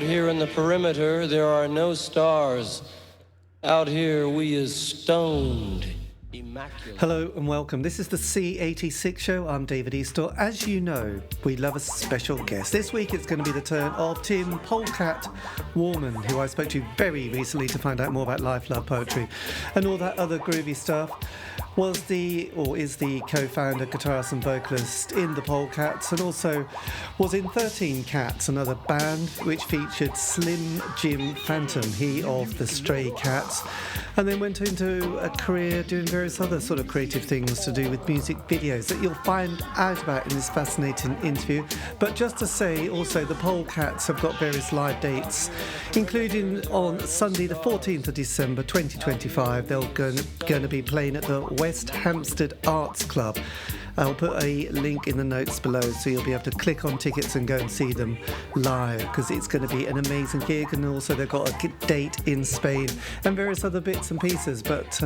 here in the perimeter, there are no stars. Out here, we is stoned. Immaculate. Hello and welcome. This is the C86 show. I'm David Eastaugh. As you know, we love a special guest. This week it's going to be the turn of Tim Polecat Worman, who I spoke to very recently to find out more about life, love, poetry and all that other groovy stuff. Is the co-founder, guitarist and vocalist in the Polecats, and also was in 13 Cats, another band which featured Slim Jim Phantom, he of the Stray Cats, and then went into a career doing various other sort of creative things to do with music videos that you'll find out about in this fascinating interview. But just to say also, the Polecats have got various live dates, including on Sunday the 14th of December 2025 they're going to be playing at the West Hampstead Arts Club. I'll put a link in the notes below so you'll be able to click on tickets and go and see them live, because it's going to be an amazing gig. And also they've got a date in Spain and various other bits and pieces, but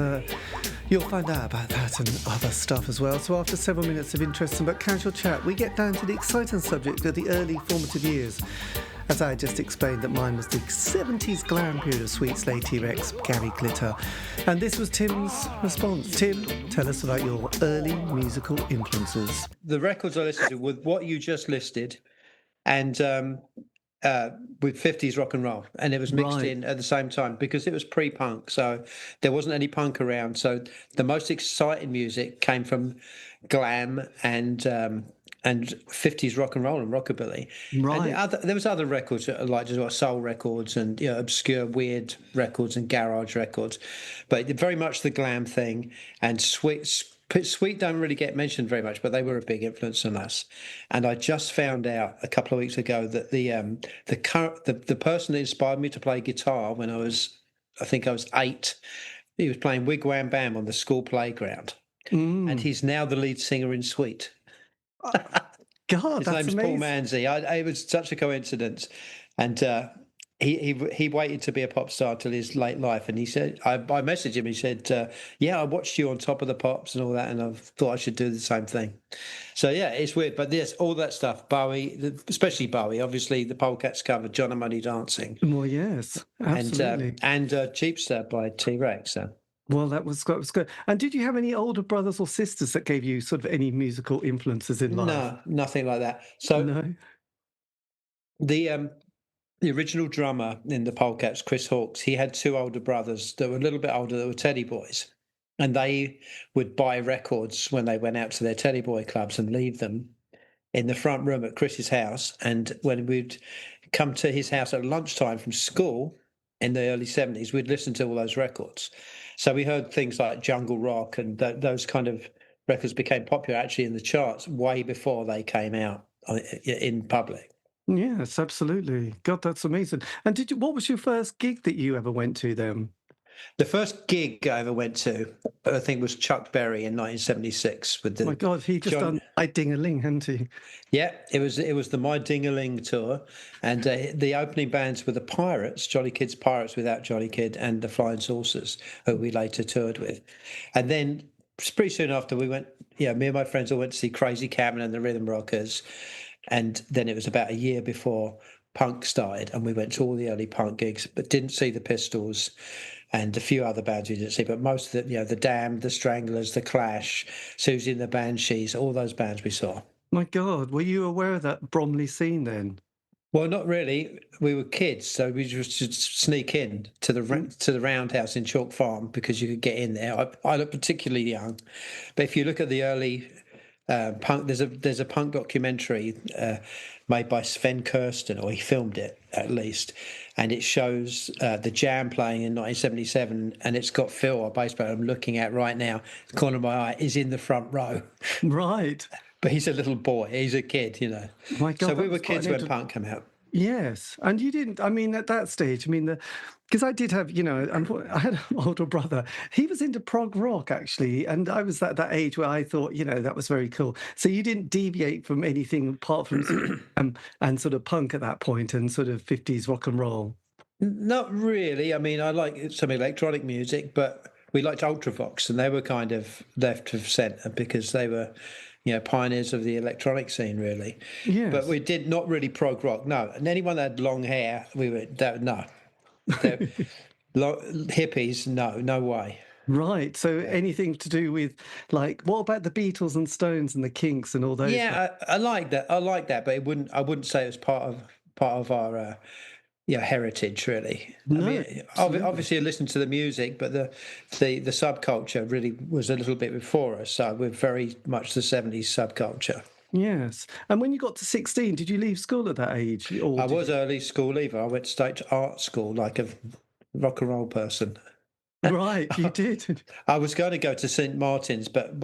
you'll find out about that and other stuff as well. So after several minutes of interesting but casual chat, we get down to the exciting subject of the early formative years. As I just explained, that mine was the 70s glam period of Sweet Slay, T-Rex, Gary Glitter. And this was Tim's response. Tim, tell us about your early musical influences. The records I listened to were what you just listed, and with 50s rock and roll, and it was mixed in at the same time because it was pre-punk, so there wasn't any punk around. So the most exciting music came from glam and 50s rock and roll and rockabilly. Right. And there was other records like just soul records and obscure weird records and garage records, but very much the glam thing. And Sweet don't really get mentioned very much, but they were a big influence on us. And I just found out a couple of weeks ago that the person that inspired me to play guitar when I think I was 8, he was playing Wigwam Bam on the school playground, and he's now the lead singer in Sweet. God, his that's name's amazing. Paul Manzi. It was such a coincidence, and he waited to be a pop star till his late life. And he said, I messaged him. He said, "Yeah, I watched you on Top of the Pops and all that, and I thought I should do the same thing." So yeah, it's weird, but yes, all that stuff. Bowie, especially Bowie. Obviously, the Polecats cover "John and Money Dancing." Well, yes, absolutely. And Cheapster by T-Rex. So. Well, that was good. And did you have any older brothers or sisters that gave you sort of any musical influences in life? No, nothing like that. So no. The original drummer in the Polecats, Chris Hawkes, he had 2 older brothers that were a little bit older that were Teddy Boys. And they would buy records when they went out to their Teddy Boy clubs and leave them in the front room at Chris's house. And when we'd come to his house at lunchtime from school in the early 70s, we'd listen to all those records. So we heard things like jungle rock, and those kind of records became popular actually in the charts way before they came out in public. Yes, absolutely. God, that's amazing. And what was your first gig that you ever went to then? The first gig I ever went to, I think, was Chuck Berry in 1976 with the. Oh my God, he just done I Ding-a-Ling, hadn't he? Yeah, it was the My Ding-a-Ling tour, and the opening bands were the Pirates, Jolly Kid's Pirates without Jolly Kid, and the Flying Saucers, who we later toured with. And then pretty soon after we went, me and my friends all went to see Crazy Cabin and the Rhythm Rockers, and then it was about a year before punk started, and we went to all the early punk gigs, but didn't see the Pistols and a few other bands we didn't see, but most of the Damned, the Stranglers, the Clash, Susie and the Banshees, all those bands we saw. My God, were you aware of that Bromley scene then? Well, not really. We were kids, so we just sneak in to the Roundhouse in Chalk Farm because you could get in there. I look particularly young, but if you look at the early punk, there's a punk documentary made by Sven Kirsten, or he filmed it at least, and it shows the Jam playing in 1977, and it's got Phil, our bass player I'm looking at right now, the corner of my eye, is in the front row. Right. But he's a little boy, he's a kid, My God, so we were kids when punk came out. Yes, and you didn't, at that stage, because I did have, I had an older brother. He was into prog rock, actually, and I was at that age where I thought, that was very cool. So you didn't deviate from anything apart from and sort of punk at that point and sort of 50s rock and roll? Not really. I like some electronic music, but we liked Ultravox, and they were kind of left of centre because they were pioneers of the electronic scene, really. Yes. But we did not really prog rock, no. And anyone that had long hair, no. Hippies, no way. Right. So anything to do with, like, what about the Beatles and Stones and the Kinks and all those? Yeah, I like that. I like that, but I wouldn't say it was part of our heritage, really. No, I mean, obviously I listened to the music, but the subculture really was a little bit before us. So we're very much the 70s subculture. Yes. And when you got to 16, did you leave school at that age? I was early school leaver. I went straight to art school like a rock and roll person. Right, you did. I was going to go to St Martin's, but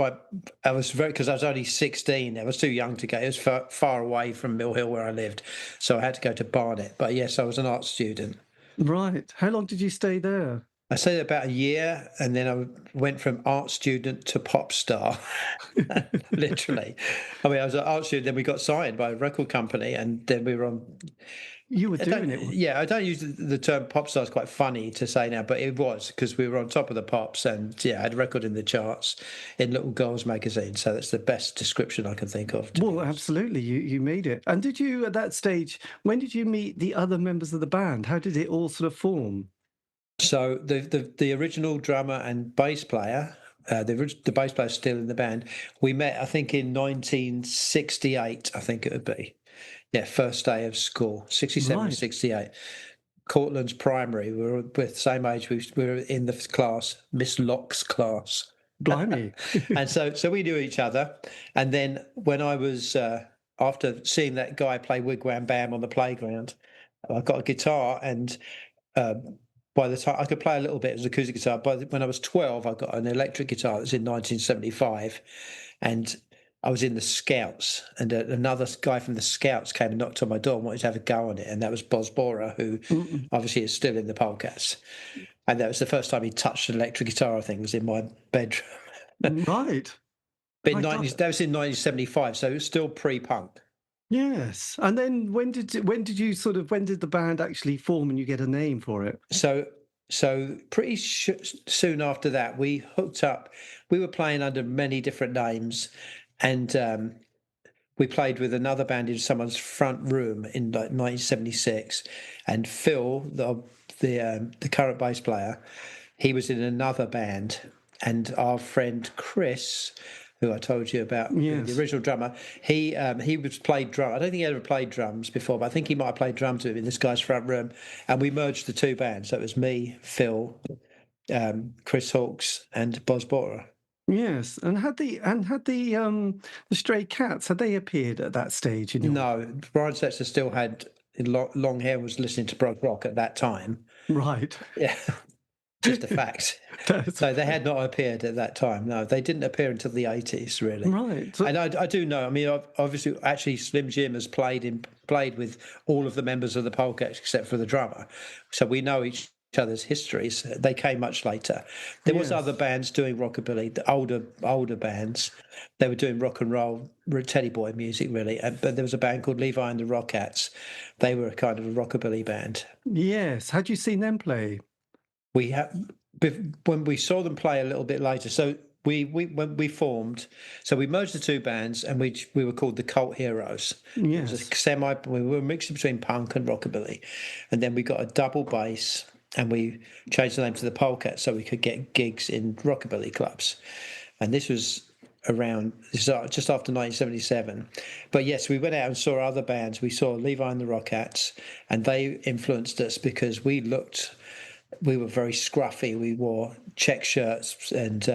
I was because I was only 16. I was too young to go. It was far away from Mill Hill where I lived, so I had to go to Barnet. But yes, I was an art student. Right. How long did you stay there? I stayed about a year, and then I went from art student to pop star, literally. I mean, I was an art student, then we got signed by a record company, and then we were on. You were doing it. Yeah, I don't use the term pop star. It's quite funny to say now, but it was because we were on top of the pops, and I had a record in the charts in Little Girls magazine. So that's the best description I can think of. Well, absolutely, you made it. And did you, at that stage, when did you meet the other members of the band? How did it all sort of form? So the original drummer and bass player. The bass player is still in the band. We met, I think, in 1968. I think it would be. Yeah, first day of school, 67, right. 68. Cortland's primary. We were the same age. We were in the class, Miss Locke's class. Blimey. And so we knew each other. And then when I was, after seeing that guy play Wigwam Bam on the playground, I got a guitar, and by the time I could play a little bit as an acoustic guitar, when I was 12, I got an electric guitar. That was in 1975. And I was in the Scouts, and another guy from the Scouts came and knocked on my door and wanted to have a go on it, and that was Boorer, who obviously is still in the Polecats. And that was the first time he touched an electric guitar, I think, was in my bedroom. Right. But that was in 1975, so it was still pre-punk. Yes. And then when did the band actually form and you get a name for it? So pretty soon after that, we hooked up. We were playing under many different names, and we played with another band in someone's front room in like 1976. And Phil, the current bass player, he was in another band, and our friend Chris, who I told you about, the original drummer, he was played drum. I don't think he ever played drums before, but I think he might have played drums with him in this guy's front room. And we merged the two bands. So it was me, Phil, Chris Hawkes, and Boorer. Yes, and had the Stray Cats, had they appeared at that stage? No, Brian Setzer still had long hair, was listening to prog rock at that time. Right. Yeah. Just a fact. So they had not appeared at that time. No, they didn't appear until the 80s, really. Right. And I do know. I mean, obviously, actually, Slim Jim has played with all of the members of the Polecats except for the drummer. So we know each other's histories. They came much later. There was other bands doing rockabilly, the older bands. They were doing rock and roll, Teddy Boy music, really. But there was a band called Levi and the Rockettes. They were a kind of a rockabilly band. Yes. Had you seen them play? When we saw them play a little bit later. So when we formed, so we merged the two bands, and we were called the Cult Heroes. Yes. It was we were a mixture between punk and rockabilly, and then we got a double bass, and we changed the name to the Polecats so we could get gigs in rockabilly clubs. And this was just after 1977. But yes, we went out and saw other bands. We saw Levi and the Rockettes, and they influenced us because we were very scruffy. We wore check shirts and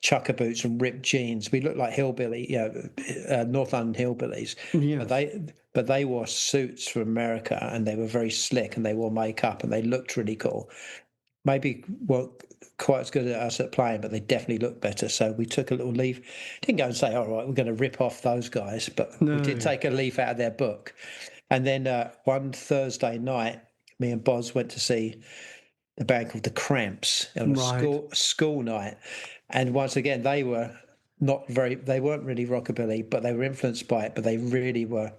chucker boots and ripped jeans. We looked like North London hillbillies. Yes. But they wore suits from America, and they were very slick, and they wore makeup, and they looked really cool. Maybe weren't quite as good as us at playing, but they definitely looked better. So we took a little leaf. Didn't go and say, all right, we're going to rip off those guys, but we did take a leaf out of their book. And then one Thursday night, me and Boz went to see a band called the Cramps on a school night, and once again they weren't really rockabilly, but they were influenced by it. But they really were,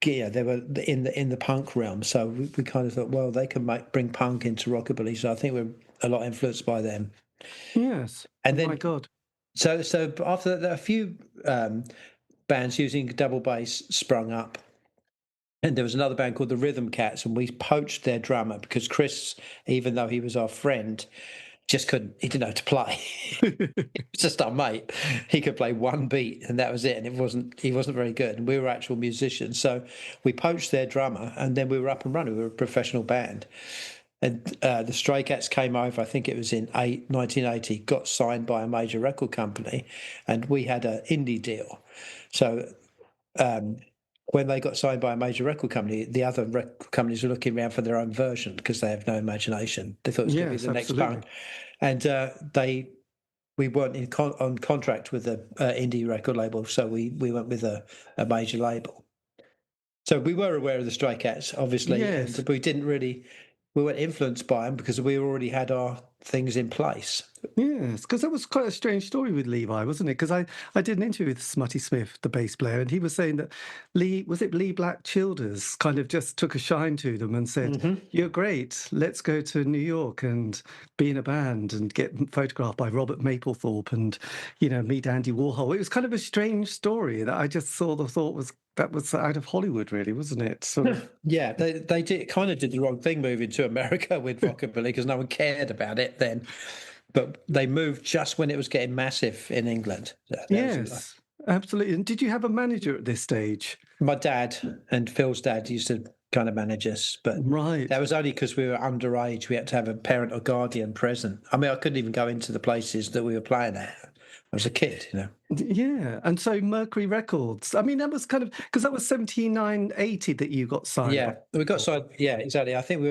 they were in the punk realm. So we kind of thought, well, they can bring punk into rockabilly. So I think we're a lot influenced by them. Yes. And then, my God. So after that, a few bands using double bass sprung up. And there was another band called the Rhythm Cats, and we poached their drummer because Chris, even though he was our friend, just couldn't. He didn't know how to play. He was just our mate. He could play one beat, and that was it. And he wasn't very good. And we were actual musicians, so we poached their drummer, and then we were up and running. We were a professional band. And the Stray Cats came over. I think it was in 1980. Got signed by a major record company, and we had an indie deal. So. When they got signed by a major record company, the other record companies were looking around for their own version because they have no imagination. They thought it was going to be the next punk, and we weren't on contract with the indie record label, so we went with a major label. So we were aware of the Stray Cats, obviously, and we weren't influenced by them because we already had our things in place. Yes, because that was quite a strange story with Levi, wasn't it? Because I did an interview with Smutty Smith, the bass player, and he was saying that Lee Black Childers kind of just took a shine to them and said, "You're great, let's go to New York and be in a band and get photographed by Robert Mapplethorpe and, meet Andy Warhol." It was kind of a strange story that I just thought was out of Hollywood, really, wasn't it? Sort of. Yeah, they did the wrong thing moving to America with Rockabilly because no one cared about it then. But they moved just when it was getting massive in England. Yes, absolutely. And did you have a manager at this stage? My dad and Phil's dad used to kind of manage us, but that was only because we were underage. We had to have a parent or guardian present. I mean, I couldn't even go into the places that we were playing at. I was a kid, Yeah, and so Mercury Records. I mean, that was kind of because that was 79, 80 that you got signed. Yeah, we got signed. Yeah, exactly. I think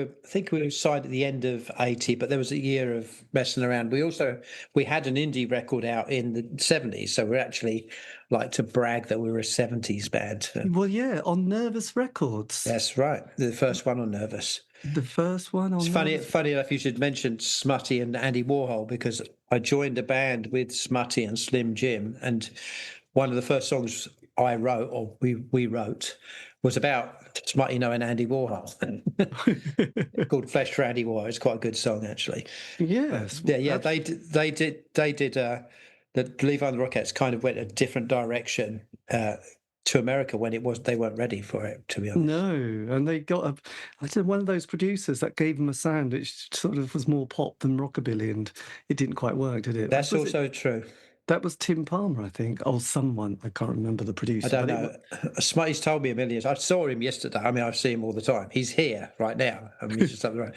we were signed at the end of 80, but there was a year of messing around. We had an indie record out in the 70s, so we're actually like to brag that we were a 70s band. Well, yeah, on Nervous Records. That's right, the first one on Nervous. The first one on. It's funny enough you should mention Smutty and Andy Warhol because I joined a band with Smutty and Slim Jim, and one of the first songs I wrote, or we wrote, was about Smutty knowing Andy Warhol. Called "Flesh for Andy Warhol." It's quite a good song, actually. Yes. Yeah. They did. The Levi and the Rockettes kind of went a different direction to America when they weren't ready for it, to be honest. No, and they got one of those producers that gave them a sound which sort of was more pop than rockabilly, and it didn't quite work, did it? That's also true. That was Tim Palmer, I think. Oh, someone. I can't remember the producer. I don't know. Smutty's told me a million. I saw him yesterday. I mean, I see him all the time. He's here right now. I mean, he's just up the road.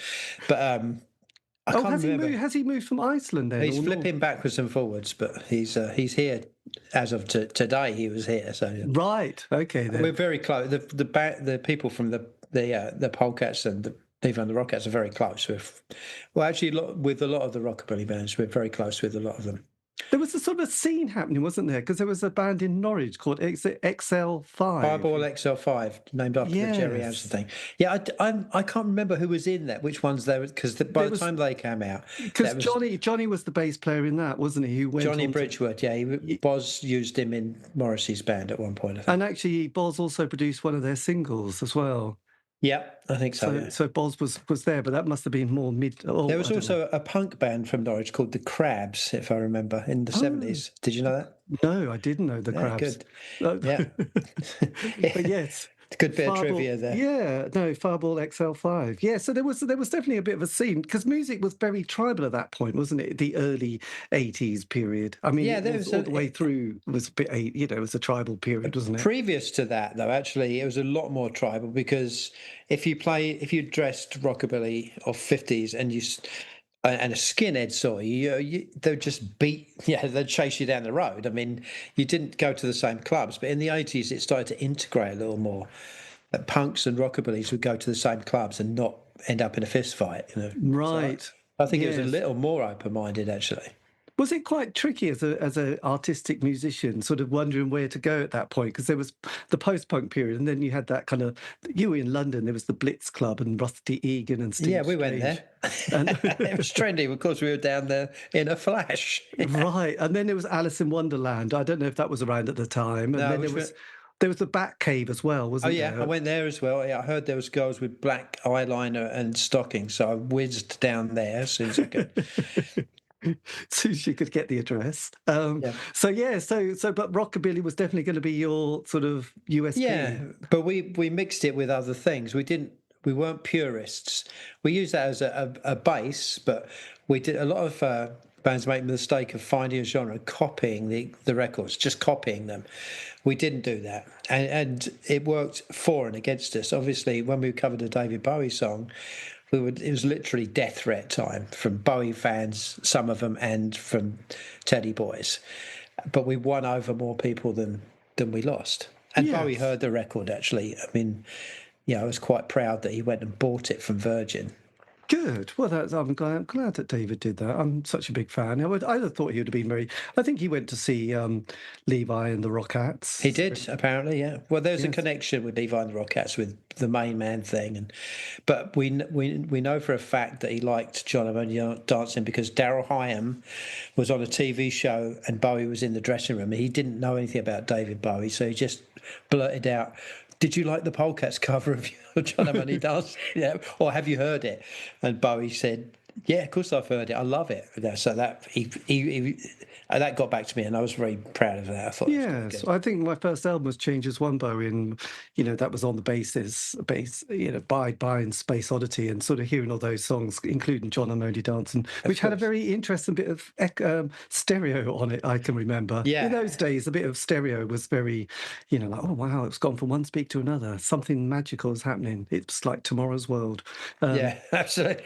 But I can't remember. Has he moved from Iceland then? He's flipping backwards and forwards, but he's here as of today. He was here, so yeah. Right. Okay. Then we're very close. The people from the Polecats and the Levi and the Rockettes are very close. with a lot of the rockabilly bands, we're very close with a lot of them. There was a sort of scene happening, wasn't there? Because there was a band in Norwich called XL5. Fireball XL5, named after the Jerry Hansen thing. Yeah, I can't remember who was in that, which ones there, because by the time they came out... Because Johnny was the bass player in that, wasn't he? Johnny Bridgewood, Boz used him in Morrissey's band at one point, I think. And actually, Boz also produced one of their singles as well. Yeah, I think so. So Boz was there, but that must have been more mid. There was also a punk band from Norwich called the Crabs, if I remember, in the 70s. Did you know that? No, I didn't know the Crabs. Good. Yeah. But yes. Good bit of trivia there. Yeah, no, Fireball XL5. Yeah, so there was definitely a bit of a scene because music was very tribal at that point, wasn't it? The early 80s period. I mean, all the way through was a bit, it was a tribal period, wasn't it? Previous to that, though, actually, it was a lot more tribal because if you dressed rockabilly of 50s and a skinhead saw you, they'd just they'd chase you down the road. I mean, you didn't go to the same clubs, but in the 80s it started to integrate a little more. Punks and rockabillys would go to the same clubs and not end up in a fist fight. Right. So I think it was a little more open-minded, actually. Was it quite tricky as an artistic musician, sort of wondering where to go at that point? Because there was the post-punk period, and then you had that kind of... You were in London, there was the Blitz Club and Rusty Egan and Steve Yeah, we went there. And it was trendy. Of course, we were down there in a flash. Right. And then there was Alice in Wonderland. I don't know if that was around at the time. And then there was the Bat Cave as well, wasn't there? Oh, yeah, I went there as well. Yeah, I heard there was girls with black eyeliner and stockings, so I whizzed down there as soon as I could. So she could get the address. Yeah. But Rockabilly was definitely going to be your sort of USP. Yeah, but we mixed it with other things. We weren't purists. We used that as a base, but we did a lot of bands make the mistake of finding a genre, copying the records, just copying them. We didn't do that, and it worked for and against us. Obviously, when we covered a David Bowie song, it was literally death threat time from Bowie fans, some of them, and from Teddy Boys. But we won over more people than we lost. And Yes. Bowie heard the record, actually. I mean, I was quite proud that he went and bought it from Virgin. Good. Well, I'm glad that David did that. I'm such a big fan. I'd have thought he would have been very. I think he went to see Levi and the Rockettes. He did, apparently, yeah. Well, there's a connection with Levi and the Rockettes with the Main Man thing, but we know for a fact that he liked John and Only Dancing because Daryl Hyam was on a TV show and Bowie was in the dressing room. He didn't know anything about David Bowie, so he just blurted out, "Did you like the Polecats cover of John and Only Dancing? Yeah, or have you heard it?" And Bowie said, "Yeah, of course I've heard it. I love it." So that that got back to me, and I was very proud of that. I thought, yes, I think my first album was Changes One Bowie, and that was on the bass, Bye Bye and Space Oddity, and sort of hearing all those songs, including John and Only Dancing, which had a very interesting bit of stereo on it. I can remember. Yeah. In those days, a bit of stereo was very, like, oh wow, it's gone from one speak to another. Something magical is happening. It's like tomorrow's world. Yeah, absolutely.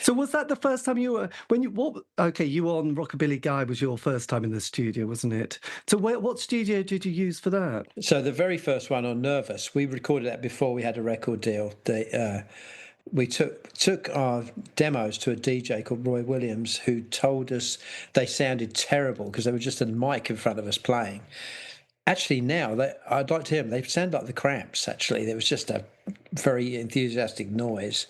So was that the first time you were you were on Rockabilly Guy was your first time in the studio, wasn't it? So what studio did you use for that? So the very first one on Nervous, we recorded that before we had a record deal. We took our demos to a DJ called Roy Williams, who told us they sounded terrible because they were just a mic in front of us playing. Actually, now I'd like to hear them. They sound like the Cramps. Actually, there was just a very enthusiastic noise.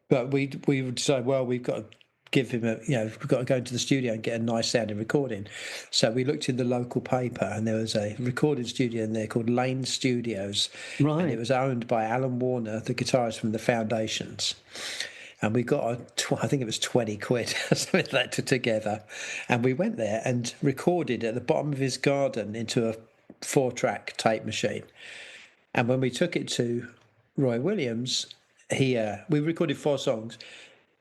But we would say, well, we've got to give him we've got to go into the studio and get a nice sounding recording. So we looked in the local paper, and there was a recording studio in there called Lane Studios, right? And it was owned by Alan Warner, the guitarist from the Foundations. And we got I think it was 20 quid, something like that, together, and we went there and recorded at the bottom of his garden into a 4-track tape machine. And when we took it to Roy Williams, we recorded 4 songs.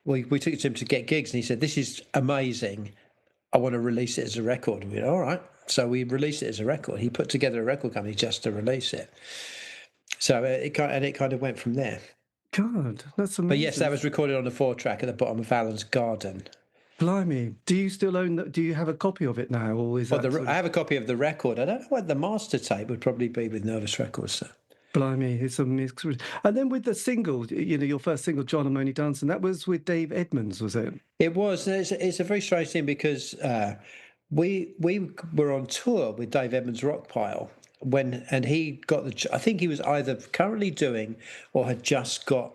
We took it to him to get gigs, and he said, "This is amazing. I want to release it as a record." And we went, "All right." So we released it as a record. He put together a record company just to release it. So it kind of went from there. God, that's amazing. But yes, that was recorded on a 4-track at the bottom of Alan's garden. Blimey. Do you still own that? Do you have a copy of it now? Or is that I have a copy of the record. I don't know what the master tape would probably be with Nervous Records. So. Blimey, it's a mix. And then with the single, your first single, John and Only Dancing, that was with Dave Edmunds, was it? It was. It's a very strange thing because we were on tour with Dave Edmunds' Rockpile and he got I think he was either currently doing or had just got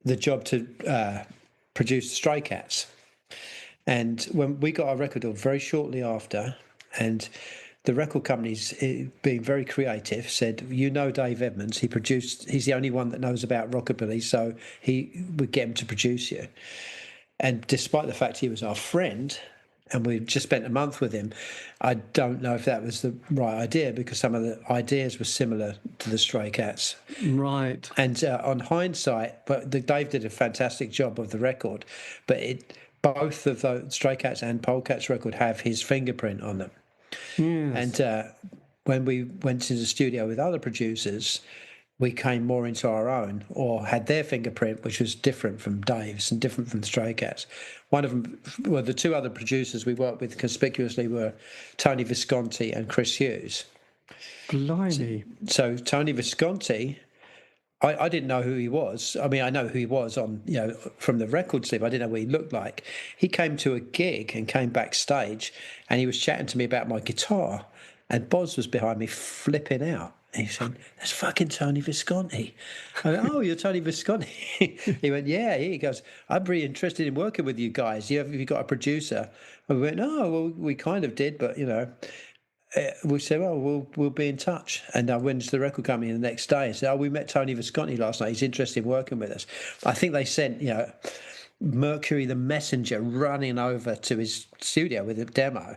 the job to produce the Stray Cats. And when we got our record deal very shortly after, and the record companies, being very creative, said, Dave Edmunds, he's the only one that knows about Rockabilly, so he would get him to produce you. And despite the fact he was our friend, and we just spent a month with him, I don't know if that was the right idea, because some of the ideas were similar to the Stray Cats. Right. And on hindsight, Dave did a fantastic job of the record, but both of the Stray Cats and Polecats record have his fingerprint on them. Yes. And when we went to the studio with other producers, we came more into our own, or had their fingerprint, which was different from Dave's and different from the Stray Cats. One of them, well, the 2 other producers we worked with conspicuously were Tony Visconti and Chris Hughes. Blimey. So Tony Visconti, I didn't know who he was. I mean, I know who he was from the record sleeve. I didn't know what he looked like. He came to a gig and came backstage, and he was chatting to me about my guitar, and Boz was behind me flipping out. And he said, "That's fucking Tony Visconti." I went, "Oh, you're Tony Visconti?" He went, "Yeah." He goes, "I'm really interested in working with you guys. Have you got a producer?" And we went, "Oh, well, we kind of did, but we said, well, we'll be in touch." And I went to the record company the next day and said, "Oh, we met Tony Visconti last night. He's interested in working with us." I think they sent, Mercury the Messenger running over to his studio with a demo.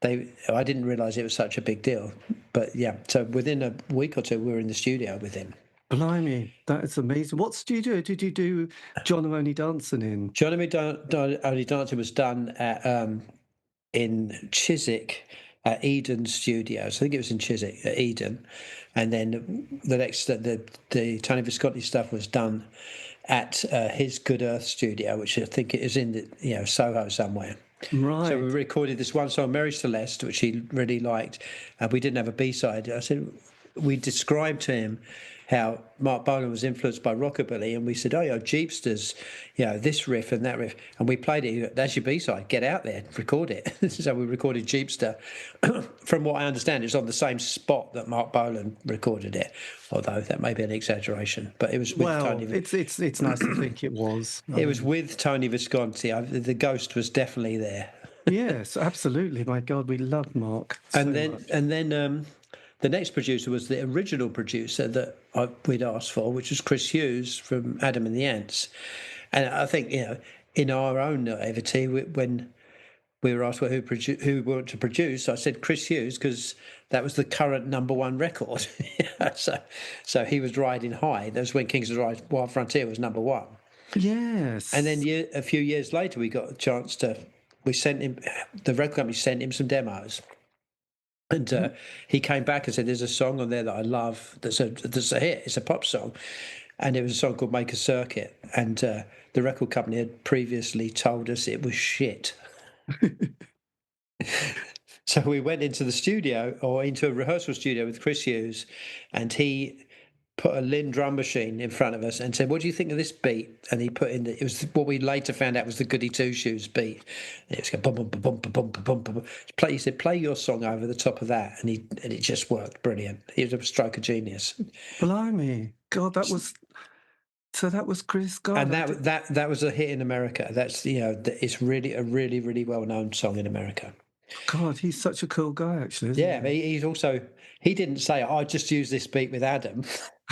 I didn't realise it was such a big deal. But yeah, so within a week or two, we were in the studio with him. Blimey, that is amazing. What studio did you do John O' Only Dancing in? John Only Dancing was done at in Chiswick at Eden Studios. I think it was in Chiswick at Eden. And then the next, the Tony Visconti stuff was done at his Good Earth studio, which I think it is in the, Soho somewhere. Right. So we recorded this one song, Mary Celeste, which he really liked. We didn't have a B-side. I said, we described to him how Mark Bolan was influenced by rockabilly, and we said, Jeepsters, this riff and that riff, and we played it. That's your B-side. Get out there, record it. So we recorded Jeepster. From what I understand, it's on the same spot that Mark Bolan recorded it, although that may be an exaggeration. But it was with Tony. It's nice to think it was. It was with Tony Visconti. The ghost was definitely there. Yes, absolutely. My God, we love Mark. And then. The next producer was the original producer that we'd asked for, which was Chris Hughes from Adam and the Ants. And I think, in our own naivety, when we were asked who we wanted to produce, I said Chris Hughes because that was the current #1 record. So he was riding high. That was when Kings of the Wild Frontier was #1. Yes. And then a few years later, we got a chance the record company sent him some demos. And he came back and said, "There's a song on there that I love. That's a hit. It's a pop song, and it was a song called Make a Circuit." And the record company had previously told us it was shit. So we went into the studio or into a rehearsal studio with Chris Hughes, and he put a Linn drum machine in front of us and said, "What do you think of this beat?" And he put in it was what we later found out was the Goody Two Shoes beat. And it was going bum bum bum bum bum bum bum. He said, "Play your song over the top of that," and it just worked brilliant. He was a stroke of genius. Blimey, God, that was Chris. God, and that was a hit in America. That's it's really a really really well known song in America. God, he's such a cool guy, actually. Isn't he? He's also. He didn't say, "I just use this beat with Adam,"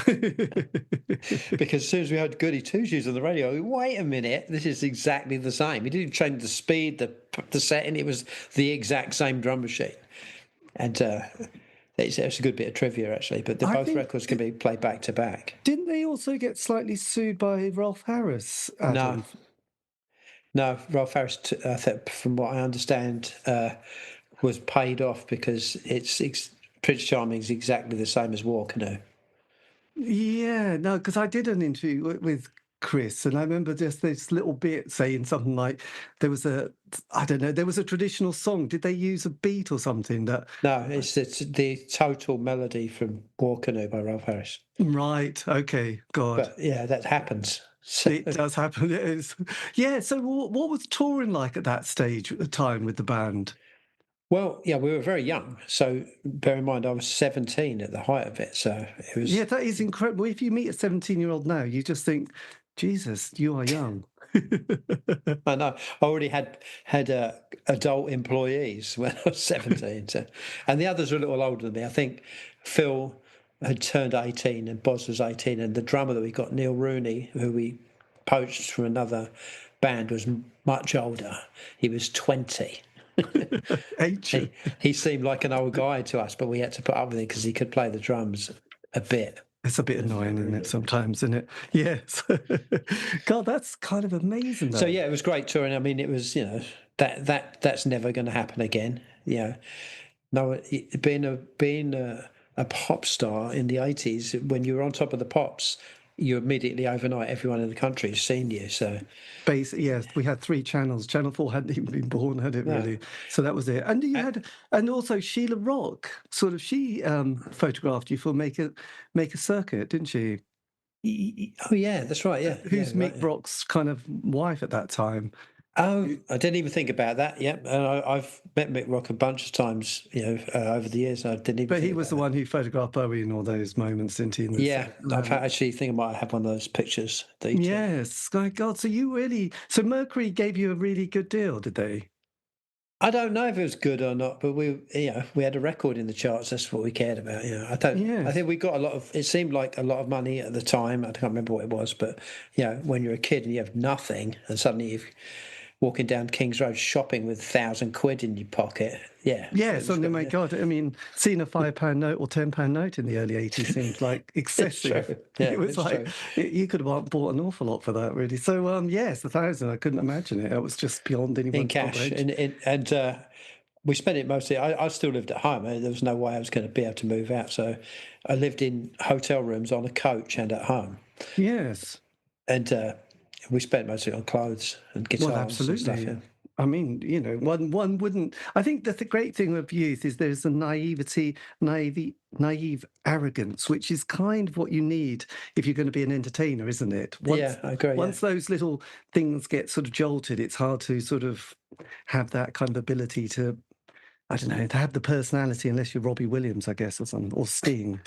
because as soon as we heard Goody Two Shoes on the radio, wait a minute, this is exactly the same. He didn't change the speed, the setting. It was the exact same drum machine, and it's a good bit of trivia actually. But both records can be played back to back. Didn't they also get slightly sued by Rolf Harris? Adam? No, Rolf Harris, I think, from what I understand, was paid off because Prince Charming is exactly the same as War Canoe. Yeah, no, because I did an interview with Chris, and I remember just this little bit saying something like there was a traditional song. Did they use a beat or something that? No, it's the total melody from War Canoe by Rolf Harris. Right. Okay. God. But yeah, that happens. It does happen. It is. Yeah. So what was touring like at that stage at the time with the band? Well, yeah, we were very young. So bear in mind, I was 17 at the height of it. So it was. Yeah, that is incredible. If you meet a 17-year-old now, you just think, Jesus, you are young. I know. I already had adult employees when I was 17. So, and the others were a little older than me. I think Phil had turned 18 and Boz was 18. And the drummer that we got, Neil Rooney, who we poached from another band, was much older. He was 20. He seemed like an old guy to us, but we had to put up with it because he could play the drums a bit. It's a bit annoying, isn't it, sometimes, isn't it? Yes. God, that's kind of amazing, though. So, yeah, it was great touring. I mean, it was, that's never going to happen again. No, being a pop star in the 80s, when you were on top of the pops, you immediately overnight everyone in the country has seen you. So basically, yes, we had 3 channels. Channel 4 hadn't even been born, had it really? So that was it. And you and also Sheila Rock, sort of, she photographed you for Make a Circuit, didn't she? Oh yeah, that's right. Yeah, who's Mick Rock's kind of wife at that time. Oh, I didn't even think about that. Yeah, and I've met Mick Rock a bunch of times, over the years. I didn't even. But he was the one who photographed Bowie in all those moments, didn't he? Yeah, I actually think I might have one of those pictures. Yes, my God. So Mercury gave you a really good deal, did they? I don't know if it was good or not, but we had a record in the charts. That's what we cared about. I think we got a lot of. It seemed like a lot of money at the time. I can't remember what it was, but when you're a kid and you have nothing, and suddenly you're walking down King's Road shopping with £1,000 in your pocket. Yeah, suddenly, my God, I mean, seeing a £5 note or £10 note in the early 80s seemed like excessive. It was like, you could have bought an awful lot for that, really. So, yes, 1,000, I couldn't imagine it. It was just beyond anyone's in cash. And we spent it mostly, I still lived at home. There was no way I was going to be able to move out. So I lived in hotel rooms on a coach and at home. Yes. And we spent mostly on clothes and guitars. Well, absolutely. And stuff, I mean, one wouldn't. I think that the great thing of youth is there's a naive arrogance, which is kind of what you need if you're going to be an entertainer, isn't it? I agree. Once those little things get sort of jolted, it's hard to sort of have that kind of ability to, I don't know, to have the personality, unless you're Robbie Williams, I guess, or something, or Sting.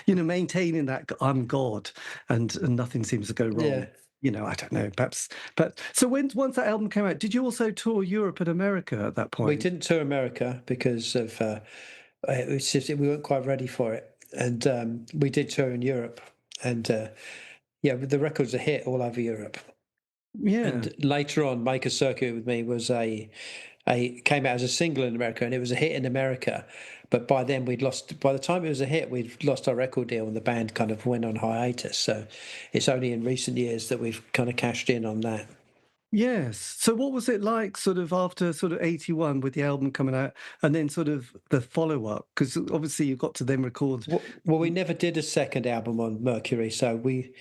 Maintaining that I'm God and nothing seems to go wrong. Yeah. I don't know, perhaps. But so once that album came out, did you also tour Europe and America at that point? We didn't tour America because of it was just, we weren't quite ready for it, and we did tour in Europe, and the record's a hit all over Europe. Yeah. And later on, Make a Circuit with Me was came out as a single in America, and it was a hit in America. But by then by the time it was a hit, we'd lost our record deal and the band kind of went on hiatus. So it's only in recent years that we've kind of cashed in on that. Yes. So what was it like sort of after sort of 81 with the album coming out and then sort of the follow-up? Because obviously you've got to then record. Well, we never did a second album on Mercury, so we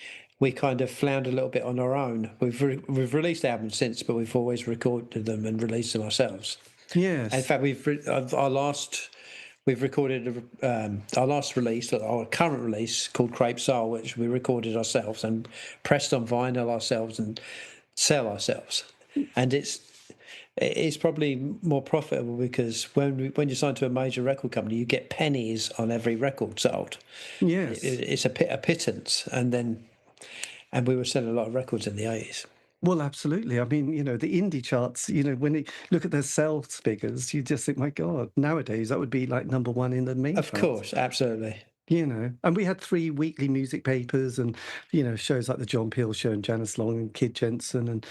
kind of floundered a little bit on our own. We've released albums since, but we've always recorded them and released them ourselves. Yes. In fact, we've recorded our last release, our current release, called Crepe Soul, which we recorded ourselves and pressed on vinyl ourselves and sell ourselves. And it's probably more profitable because when you sign to a major record company, you get pennies on every record sold. Yes. It's a pittance. And we were selling a lot of records in the 80s. Well, absolutely. I mean, the indie charts, when you look at their sales figures, you just think, my God, nowadays that would be like number one in the main Of charts. course, absolutely. And we had 3 weekly music papers and, shows like the John Peel Show and Janice Long and Kid Jensen and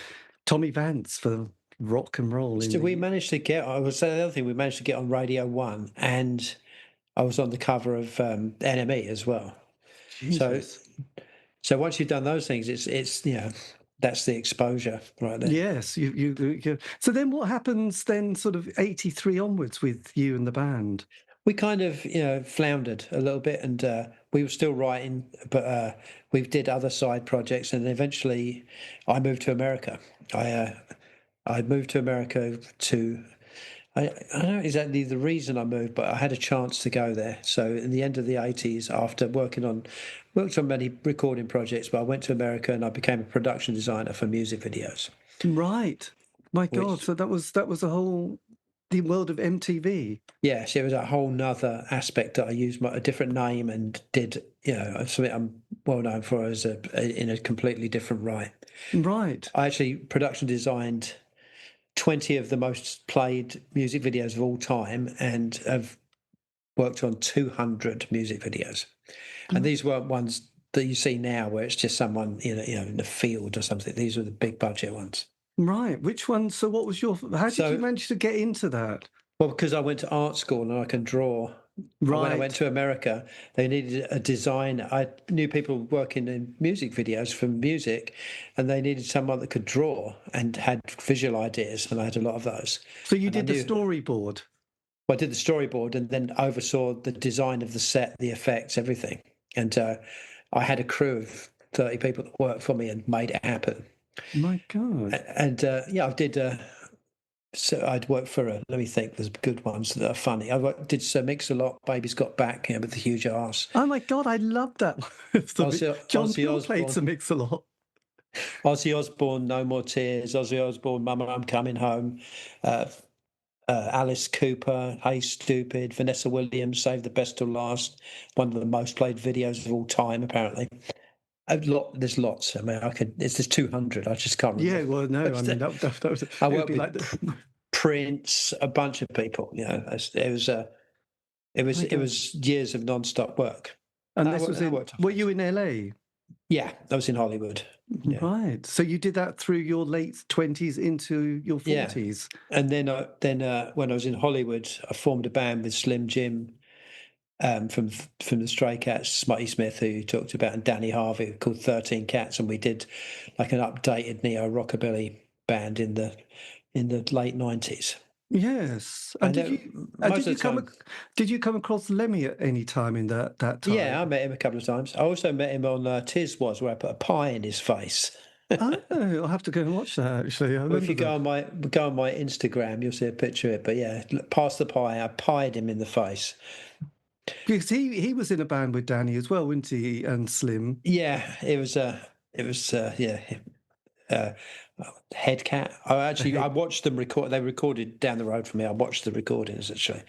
Tommy Vance for rock and roll. So we managed to get, I would say the other thing, we managed to get on Radio 1 and I was on the cover of NME as well. Jesus. So once you've done those things, it's that's the exposure right there. Yes. You. So then what happens then sort of 83 onwards with you and the band? We kind of, floundered a little bit and we were still writing, but we did other side projects and eventually I moved to America. I moved to America I don't know exactly the reason I moved, but I had a chance to go there. So in the end of the 80s, after worked on many recording projects, but I went to America and I became a production designer for music videos. Right. My God. So that was the world of MTV. Yes, it was a whole nother aspect that I used a different name and did, something I'm well known for in a completely different right. Right. I actually production designed 20 of the most played music videos of all time and have worked on 200 music videos. And these weren't ones that you see now where it's just someone in the field or something. These were the big budget ones. Right. Which one? So what was how did you manage to get into that? Well, because I went to art school and I can draw. Right. When I went to America, they needed a designer. I knew people working in music videos for music, and they needed someone that could draw and had visual ideas, and I had a lot of those. So you did the storyboard? Well, I did the storyboard and then oversaw the design of the set, the effects, everything. And I had a crew of 30 people that worked for me and made it happen. My God. And I did... So I'd worked for let me think, there's good ones that are funny. Did Sir Mix-a-Lot, Baby's Got Back, with the huge arse. Oh my God, I love that. John Peel played Sir Mix-a-Lot. Ozzy Osbourne, No More Tears. Ozzy Osbourne, Mama, I'm Coming Home. Alice Cooper, Hey Stupid. Vanessa Williams, Save the Best till Last. One of the most played videos of all time, apparently. There's lots. I mean, there's 200. I just can't remember. Yeah, well, no, I mean, that was. I worked with Prince, a bunch of people. It was years of non-stop work. And this was were you in LA? Yeah, I was in Hollywood. Yeah. Right. So you did that through your late 20s into your 40s. Yeah. And then when I was in Hollywood, I formed a band with Slim Jim from the Stray Cats, Smutty Smith, who you talked about, and Danny Harvey, called 13 Cats, and we did like an updated neo rockabilly band in the late 90s. Yes. And did you come across Lemmy at any time in that time? Yeah, I met him a couple of times. I also met him on Tiz Was, where I put a pie in his face. Oh, I'll have to go and watch that, actually. Well, if you go on my Instagram, you'll see a picture of it. But yeah, past the pie, I pied him in the face. Because he was in a band with Danny as well, wasn't he? And Slim. Yeah, it was Headcat. I watched them record. They recorded down the road from me. I watched the recordings actually.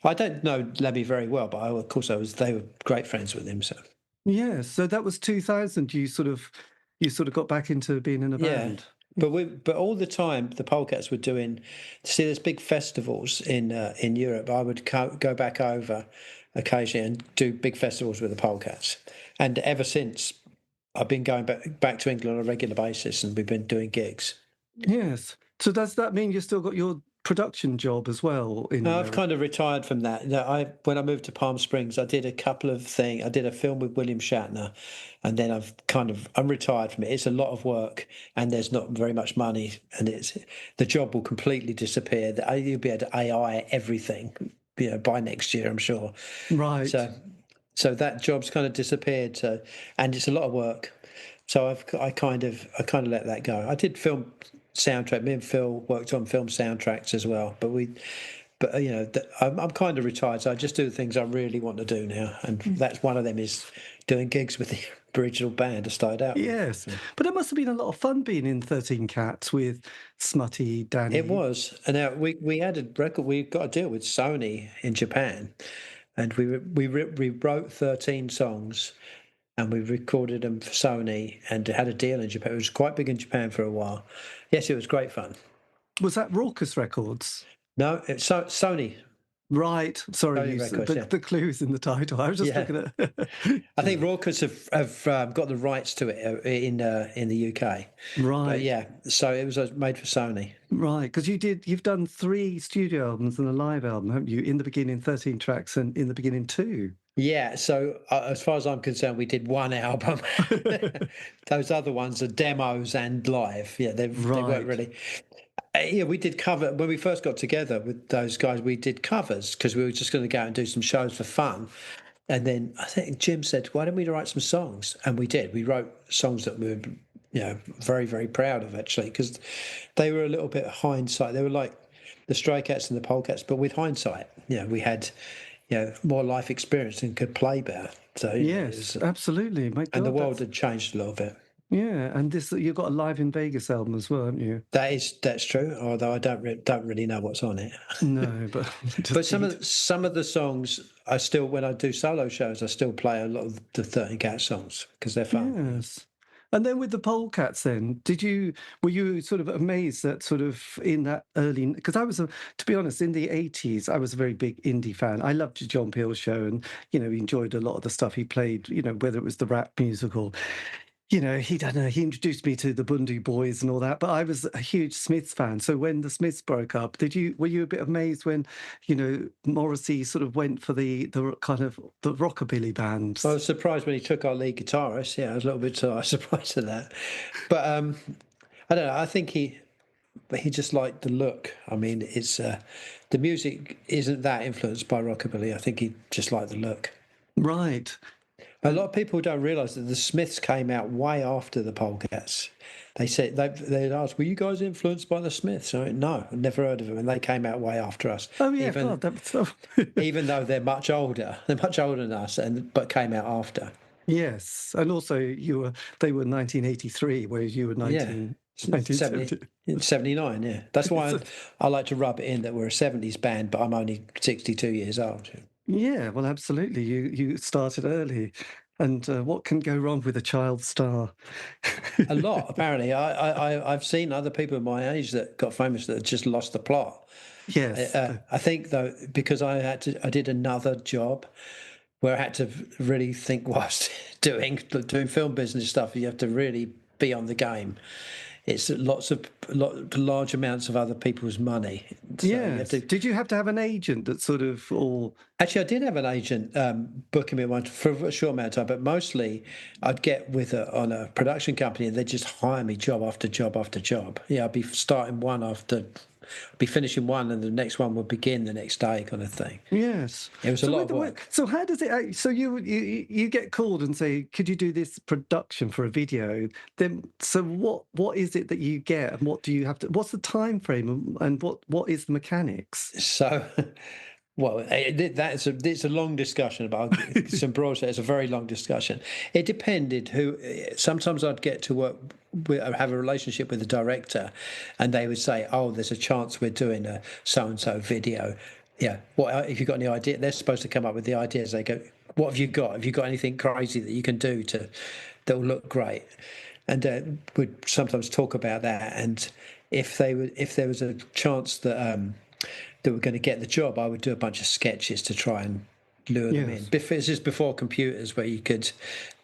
I don't know Lemmy very well, but of course they were great friends with him. So yeah, so that was 2000. You sort of got back into being in a band. But all the time the Polecats were doing. See, there's big festivals in Europe. I would go back over occasionally and do big festivals with the Polecats, and ever since I've been going back to England on a regular basis, and we've been doing gigs. Yes. So does that mean you've still got your production job as well? No, I've kind of retired from that. When I moved to Palm Springs, I did a couple of things. I did a film with William Shatner, and then I'm retired from it. It's a lot of work, and there's not very much money, and the job will completely disappear. You'll be able to AI everything, by next year, I'm sure. Right. So that job's kind of disappeared. And it's a lot of work. So I kind of let that go. I did film soundtrack. Me and Phil worked on film soundtracks as well. But I'm kind of retired. So I just do the things I really want to do now, and that's one of them is doing gigs with the original band I started out. Yes, with. But it must have been a lot of fun being in 13 Cats with Smutty, Danny. It was, and now we had a record. We got a deal with Sony in Japan. And we wrote 13 songs, and we recorded them for Sony, and had a deal in Japan. It was quite big in Japan for a while. Yes, it was great fun. Was that Raucous Records? No, it's Sony. Right. Sorry, Sony Records, the clues in the title. I was just looking at. I think Raucous have got the rights to it in the UK. Right. But yeah, so it was made for Sony. Right, because you've done 3 studio albums and a live album, haven't you? In the beginning, 13 tracks, and in the beginning, 2. Yeah. So as far as I'm concerned, we did 1 album. Those other ones are demos and live. Yeah, they weren't really. We did cover when we first got together with those guys. We did covers because we were just going to go and do some shows for fun. And then I think Jim said, "Why don't we write some songs?" And we did. We wrote songs that we were, very, very proud of actually, because they were a little bit hindsight. They were like the Stray Cats and the Polecats, but with hindsight. We had, more life experience and could play better. So yes, absolutely. My God, and the world had changed a little bit. Yeah, and you've got a Live in Vegas album as well, haven't you? That's true. Although I don't really know what's on it. No, but some of the songs I still, when I do solo shows, I still play a lot of the 13 Cat songs because they're fun. Yes. And then with the Polecats, then were you sort of amazed that sort of in that early? Because I was, to be honest, in the 80s, I was a very big indie fan. I loved John Peel's show, and enjoyed a lot of the stuff he played. Whether it was the rap musical. He introduced me to the Bundy Boys and all that, but I was a huge Smiths fan. So when the Smiths broke up, were you a bit amazed when, Morrissey sort of went for the kind of the rockabilly bands? I was surprised when he took our lead guitarist. Yeah, I was a little bit surprised at that. But I don't know. I think he just liked the look. I mean, it's the music isn't that influenced by rockabilly. I think he just liked the look. Right. A lot of people don't realise that the Smiths came out way after the Polecats. They said they'd asked, "Were you guys influenced by the Smiths?" I went, "No, I've never heard of them," and they came out way after us. Oh yeah, even though they're much older than us, but came out after. Yes, and also they were 1983, whereas you were 1979. Yeah, that's why I like to rub it in that we're a 70s band, but I'm only 62 years old. Yeah, well, absolutely. You started early. And what can go wrong with a child star? A lot, apparently. I've seen other people of my age that got famous that just lost the plot. Yes. I think though, because I did another job where I had to really think whilst doing film business stuff. You have to really be on the game. It's large amounts of other people's money. So you have to, Did you have to have an agent that sort of, or actually, I did have an agent booking me one for a short amount of time, but mostly I'd get on a production company and they'd just hire me job after job after job. Yeah, I'd be starting one after, be finishing one, and the next one would begin the next day, kind of thing. yes, It was a lot of work. So how does it? So you get called and say, could you do this production for a video? Then so what is it that you get, and what do you have to? What's the time frame, and what is the mechanics? So. Well, it's a long discussion about some broad. It's a very long discussion. It depended who. Sometimes I'd get to work have a relationship with the director, and they would say, "Oh, there's a chance we're doing a so and so video. Yeah, what if you got any idea?" They're supposed to come up with the ideas. They go, "What have you got? Have you got anything crazy that you can do that will look great?" And we'd sometimes talk about that. And if there was a chance that were going to get the job, I would do a bunch of sketches to try and lure them in. This is before computers, where you could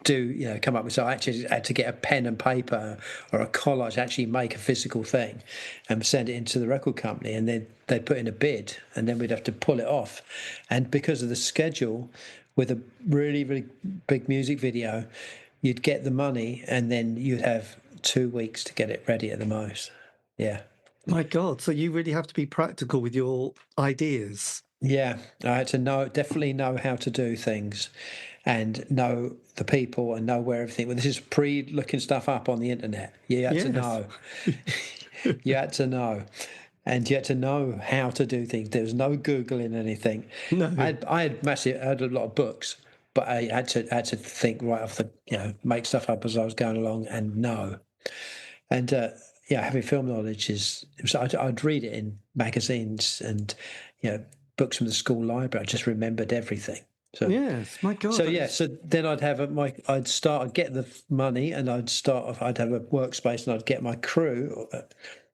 come up with. So I actually had to get a pen and paper or a collage, actually make a physical thing, and send it into the record company, and then they'd put in a bid, and then we'd have to pull it off. And because of the schedule, with a really, really big music video, you'd get the money, and then you'd have 2 weeks to get it ready at the most. Yeah. My God! So you really have to be practical with your ideas. Yeah, I had to definitely know how to do things, and know the people, and know where everything. Well, this is looking stuff up on the internet. You had to know. You had to know, and you had to know how to do things. There was no googling anything. No, I had a lot of books, but I had to think right off make stuff up as I was going along and know, and. Having film knowledge I'd read it in magazines and, books from the school library. I just remembered everything. So yes, my God. So then I'd get the money, and I'd have a workspace, and I'd get my crew.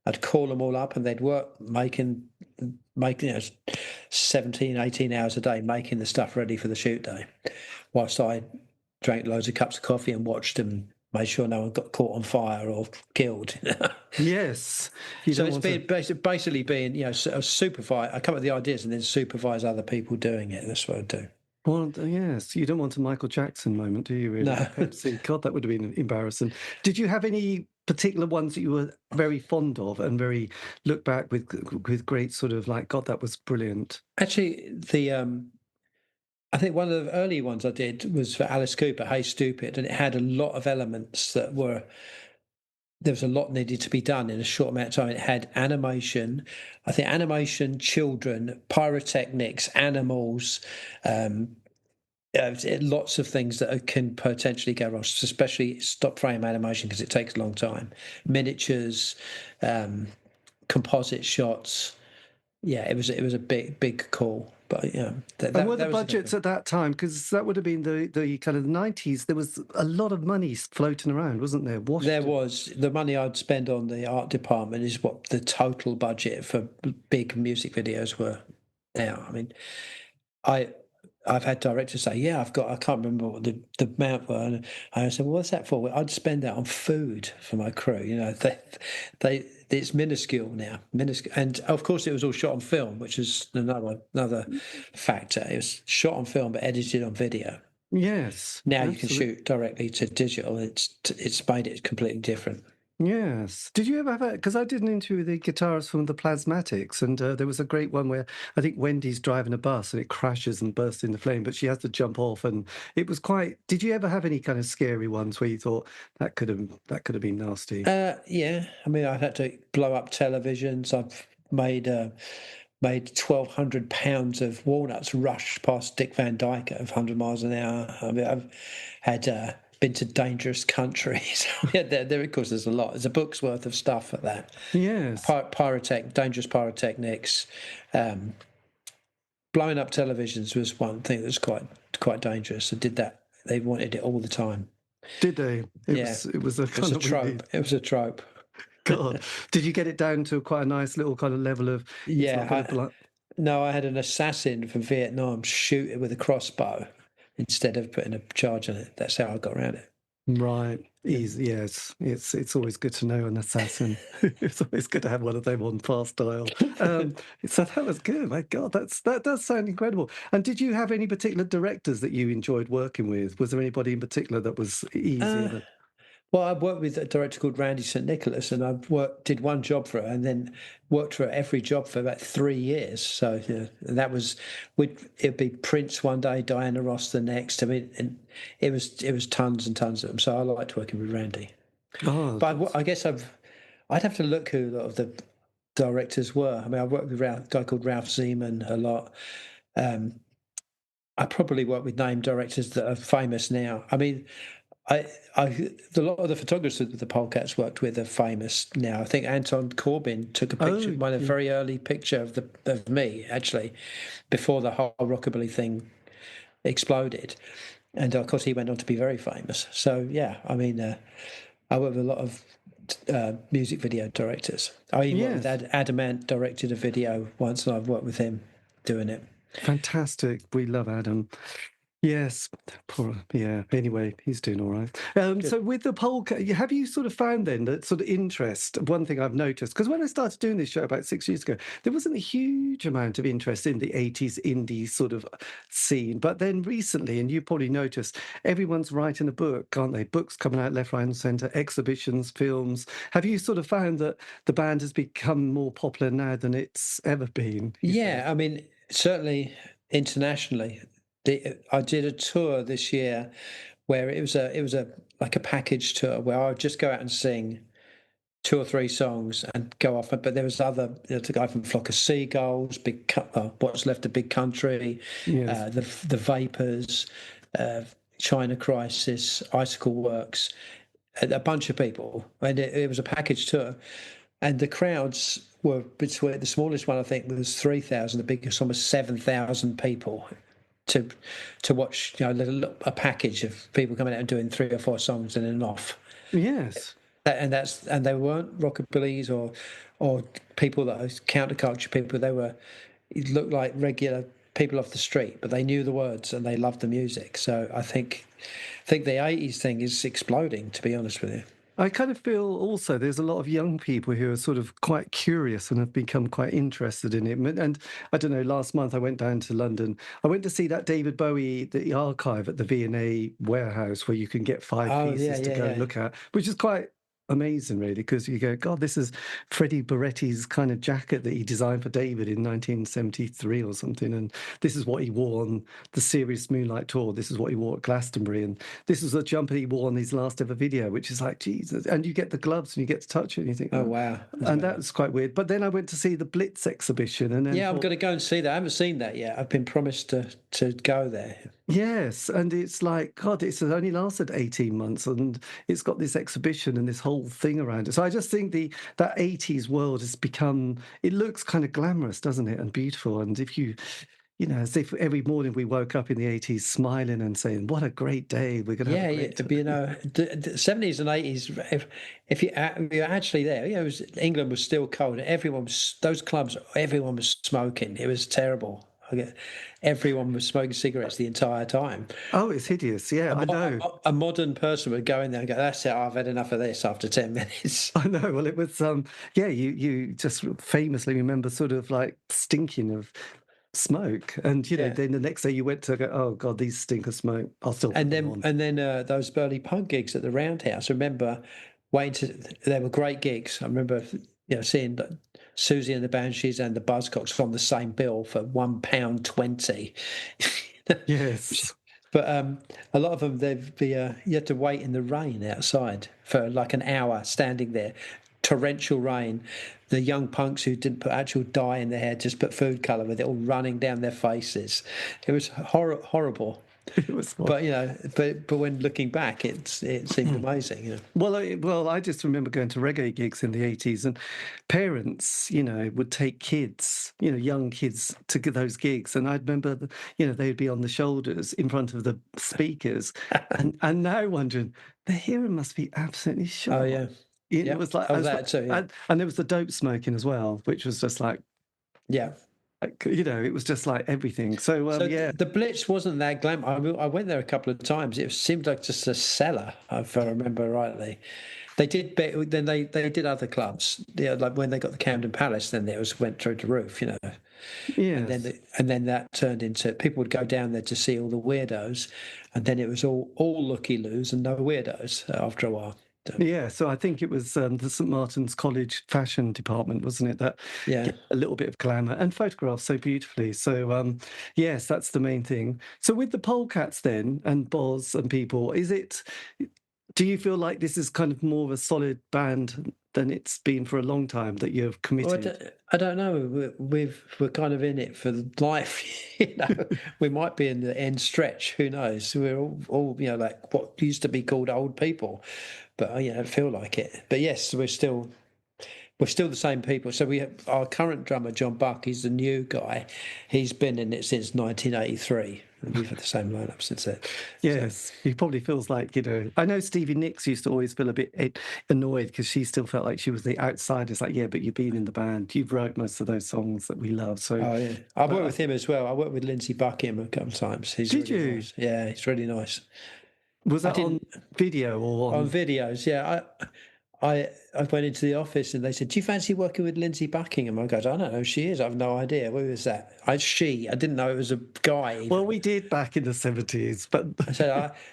I'd call them all up, and they'd work making 17, 18 hours a day, making the stuff ready for the shoot day, whilst I drank loads of cups of coffee and watched them. Made sure no one got caught on fire or killed. Yes. So it's basically being, a supervise. I come up with the ideas and then supervise other people doing it. That's what I do. Well, yes. You don't want a Michael Jackson moment, do you? Really? No. Pepsi. God, that would have been embarrassing. Did you have any particular ones that you were very fond of and very look back with great sort of like, God, that was brilliant? Actually, I think one of the early ones I did was for Alice Cooper, Hey Stupid, and it had a lot of elements there was a lot needed to be done in a short amount of time. It had animation, children, pyrotechnics, animals, lots of things that can potentially go wrong, especially stop frame animation because it takes a long time. Miniatures, composite shots. Yeah, it was a big call. But and were the budgets at that time, because that would have been the kind of the 90s, there was a lot of money floating around, wasn't there? There was. The money I'd spend on the art department is what the total budget for big music videos were now. I mean, I've had directors say, I can't remember what the amount were. And I said, well, what's that for? Well, I'd spend that on food for my crew. It's minuscule now. And of course, it was all shot on film, which is another factor. It was shot on film, but edited on video. Yes. Now you can shoot directly to digital. It's made it completely different. Yes. Did you ever have because I did an interview with the guitarist from the Plasmatics, and there was a great one where I think Wendy's driving a bus and it crashes and bursts into flame, but she has to jump off, and it was quite. Did you ever have any kind of scary ones where you thought that could have been nasty? Yeah. I mean, I've had to blow up televisions. I've made 1,200 pounds of walnuts rush past Dick Van Dyke at 100 miles an hour. I mean, I've had. Been to dangerous countries. There, of course, there's a lot. There's a book's worth of stuff for that. Yes. Dangerous pyrotechnics. Blowing up televisions was one thing that was quite dangerous. I did that They wanted it all the time. Did they? It was a kind of trope. It was a trope. God, did you get it down to quite a nice little kind of level of? No, I had an assassin from Vietnam shoot it with a crossbow instead of putting a charge on it. That's how I got around it. Right. Easy. Yes. It's always good to know an assassin. It's always good to have one of them on fast dial. So that was good. My God, that does sound incredible. And did you have any particular directors that you enjoyed working with? Was there anybody in particular that was easier? Well, I worked with a director called Randy St. Nicholas, and I did one job for her, and then worked for her every job for about 3 years. So and that was, it'd be Prince one day, Diana Ross the next. I mean, and it was tons and tons of them. So I liked working with Randy. Oh, but I guess I'd have to look who a lot of the directors were. I mean, I worked with a guy called Ralph Zeman a lot. I probably worked with named directors that are famous now. I mean, a lot of the photographers that the Polecats worked with are famous now. I think Anton Corbin took a picture, a very early picture of me actually, before the whole Rockabilly thing exploded, and of course he went on to be very famous. So yeah, I mean, I worked with a lot of music video directors. I even worked with Adamant, directed a video once, and I've worked with him doing it. Fantastic. We love Adam. Yes. Anyway, he's doing all right. So with the Polecat, have you sort of found then that sort of interest? One thing I've noticed, because when I started doing this show about 6 years ago, there wasn't a huge amount of interest in the 80s indie sort of scene. But then recently, and you probably noticed, everyone's writing a book, aren't they? Books coming out left, right and centre, exhibitions, films. Have you sort of found that the band has become more popular now than it's ever been? Yeah, I mean, certainly internationally. I did a tour this year where it was like a package tour where I would just go out and sing 2 or 3 songs and go off. But there was there's a guy from Flock of Seagulls, What's Left of Big Country, the Vapors, China Crisis, Icicle Works, a bunch of people, and it was a package tour, and the crowds were between, the smallest one I think was 3,000, the biggest one was 7,000 people. To watch, a package of people coming out and doing 3 or 4 songs and then off. Yes, and they weren't Rockabillies or people that are counterculture people. It looked like regular people off the street, but they knew the words and they loved the music. So I think the 80s thing is exploding, to be honest with you. I kind of feel also there's a lot of young people who are sort of quite curious and have become quite interested in it. And I don't know, last month I went down to London. I went to see that David Bowie, the archive at the V&A warehouse where you can get 5 pieces to go look at, which is quite amazing, really, because you go, God, this is Freddie Beretti's kind of jacket that he designed for David in 1973 or something, and this is what he wore on the Serious Moonlight tour. This is what he wore at Glastonbury, and this is the jumper he wore on his last ever video, which is like, Jesus. And you get the gloves and you get to touch it and you think, oh wow. And that was quite weird. But then I went to see the Blitz exhibition, and then I'm going to go and see that. I haven't seen that yet. I've been promised to go there. Yes, and it's like, God, it's only lasted 18 months and it's got this exhibition and this whole thing around it. So I just think that 80s world has become, it looks kind of glamorous, doesn't it, and beautiful. And if as if every morning we woke up in the 80s smiling and saying, what a great day, we're going to have a great day. The 70s and 80s, if you're actually there, England was still cold. Everyone was smoking. It was terrible. Everyone was smoking cigarettes the entire time. Oh, it's hideous. Yeah, I know. A modern person would go in there and go, that's it, I've had enough of this after 10 minutes. I know. Well, it was, you just famously remember sort of like stinking of smoke. And, then the next day you went to go, oh, God, these stink of smoke. I'll still put them on. And then those early punk gigs at the Roundhouse, I remember they were great gigs. I remember, seeing Susie and the Banshees and the Buzzcocks on the same bill for £1.20. Yes. But a lot of them, you had to wait in the rain outside for like an hour, standing there, torrential rain. The young punks who didn't put actual dye in their hair, just put food colour with it all running down their faces. It was horrible. It was fun. But but when looking back, it seemed amazing. Well, I just remember going to reggae gigs in the 80s, and parents, would take kids, young kids to those gigs. And I remember, they'd be on the shoulders in front of the speakers, and now wondering, the hearing must be absolutely shot. Oh, yeah. It was like, that too, yeah. and there was the dope smoking as well, which was just like, Yeah. it was just like everything. So, the Blitz wasn't that glam. I went there a couple of times. It seemed like just a cellar, if I remember rightly. They did, then they did other clubs. Like when they got the Camden Palace, then it went through the roof, Yeah. And then that turned into, people would go down there to see all the weirdos, and then it was all looky-loos and no weirdos after a while. Yeah, so I think it was the St Martin's College fashion department, wasn't it? That gave a little bit of glamour and photographed so beautifully. So yes, that's the main thing. So with the Polecats then, and Boz and people, do you feel like this is kind of more of a solid band than it's been for a long time, that you've committed? Well, I don't know. We're kind of in it for life. We might be in the end stretch. Who knows? We're all like what used to be called old people, but I feel like it. But yes, we're still the same people. So our current drummer, John Buck, he's the new guy. He's been in it since 1983. And we've had the same lineup since then. Yes, he probably feels like, I know Stevie Nicks used to always feel a bit annoyed because she still felt like she was the outsider. It's like, yeah, but you've been in the band. You've wrote most of those songs that we love. So, oh, yeah. I've worked with him as well. I worked with Lindsay Buckingham a couple of times. Did you? Nice. Yeah, he's really nice. Was that on video or on videos? Yeah, I went into the office and they said, "Do you fancy working with Lindsay Buckingham?" I go, "I don't know who she is. I have no idea. Who is that?" I didn't know it was a guy. Even. Well, we did back in the 70s, but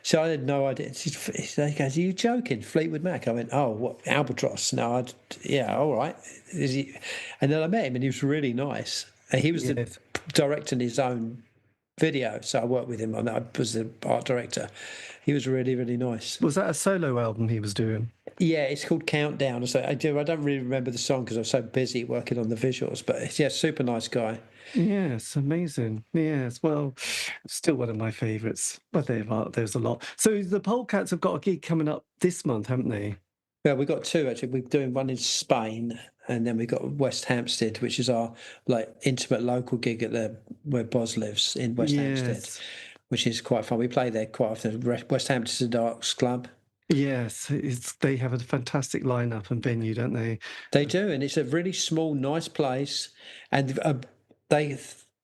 so I had no idea. He goes, "Are you joking? Fleetwood Mac?" I went, "Oh, what, Albatross?" No, yeah, all right. Is he? And then I met him, and he was really nice. And he was directing his own video, so I worked with him on that. I was the art director. He was really, really nice. Was that a solo album he was doing? Yeah, it's called Countdown. So I don't really remember the song because I was so busy working on the visuals. But yeah, super nice guy. Yes, amazing. Yes, well, still one of my favourites. But there's a lot. So the Polecats have got a gig coming up this month, haven't they? Yeah, we've got two actually. We're doing one in Spain, and then we've got West Hampstead, which is our intimate local gig at where Boz lives in West Hampstead, which is quite fun. We play there quite often. West Hampstead's a Darks club. Yes, they have a fantastic lineup and venue, don't they? They do, and it's a really small, nice place, and they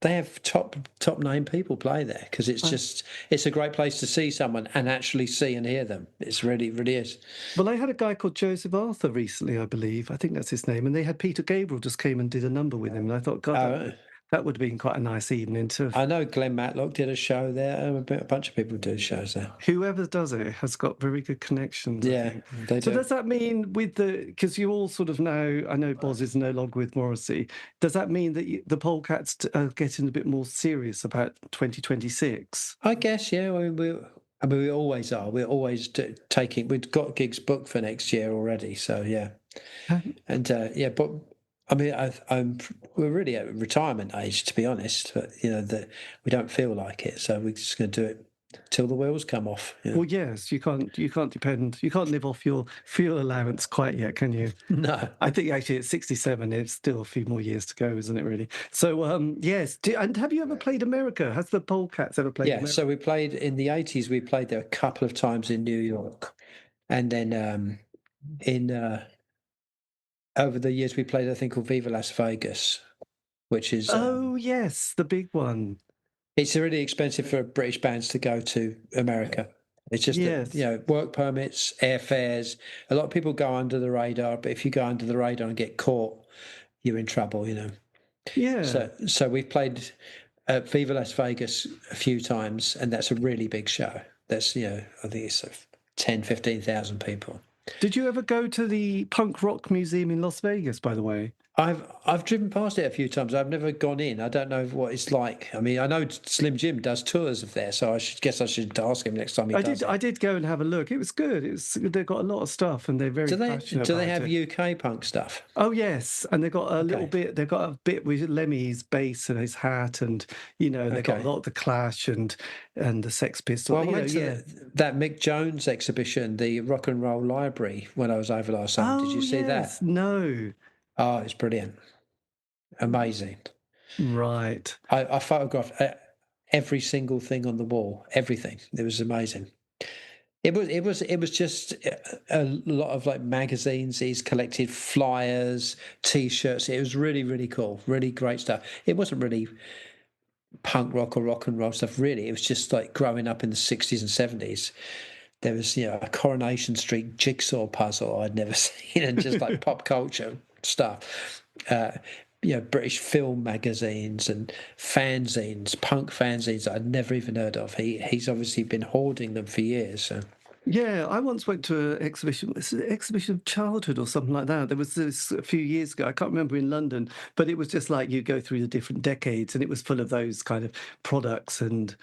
have top name people play there because it's a great place to see someone and actually see and hear them. It's really, really is. Well, I had a guy called Joseph Arthur recently, I believe. I think that's his name, and they had Peter Gabriel just came and did a number with him, and I thought, God. That would have been quite a nice evening too. I know Glenn Matlock did a show there. A bunch of people do shows there. Whoever does it has got very good connections. Yeah, they do. So does that mean because you all sort of now, I know Boz is no longer with Morrissey, does that mean that the Polecats are getting a bit more serious about 2026? I guess, yeah. We always are. We're always we've got gigs booked for next year already. So, yeah. And, but... I mean, we're really at retirement age, to be honest. But we don't feel like it, so we're just going to do it till the wheels come off. Well, yes, you can't live off your fuel allowance quite yet, can you? No, I think actually at 67, it's still a few more years to go, isn't it? Really. So, yes. And have you ever played America? Has the Polecats ever played? America? So we played in the 80s. We played there a couple of times in New York, and then over the years, we played a thing called Viva Las Vegas, which is... oh, yes, the big one. It's really expensive for British bands to go to America. It's just, work permits, airfares. A lot of people go under the radar, but if you go under the radar and get caught, you're in trouble, Yeah. So we've played at Viva Las Vegas a few times, and that's a really big show. That's, I think it's 10, 15,000 people. Did you ever go to the punk rock museum in Las Vegas, by the way? I've driven past it a few times. I've never gone in. I don't know what it's like. I mean, I know Slim Jim does tours of there, so I should ask him next time he does it. I did go and have a look. It was good. They've got a lot of stuff, and they're very passionate. Do they about have it. UK punk stuff? Oh yes, and they've got a little bit. They've got a bit with Lemmy's bass and his hat, and they've got a lot of the Clash and the Sex Pistols. Well, I went to that Mick Jones exhibition, the Rock and Roll Library, when I was over last summer. Did you see that? No. Oh, it's brilliant, amazing. Right. I photographed every single thing on the wall. Everything. It was amazing. It was just a lot of like magazines. He's collected flyers, T-shirts. It was really, really cool. Really great stuff. It wasn't really punk rock or rock and roll stuff. Really, it was just like growing up in the 60s and 70s. There was a Coronation Street jigsaw puzzle I'd never seen, and just like pop culture stuff. British film magazines and fanzines, punk fanzines that I'd never even heard of. He's obviously been hoarding them for years. So. Yeah, I once went to an exhibition. It's an exhibition of childhood or something like that. There was this a few years ago. I can't remember, in London, but it was just like you go through the different decades, and it was full of those kind of products and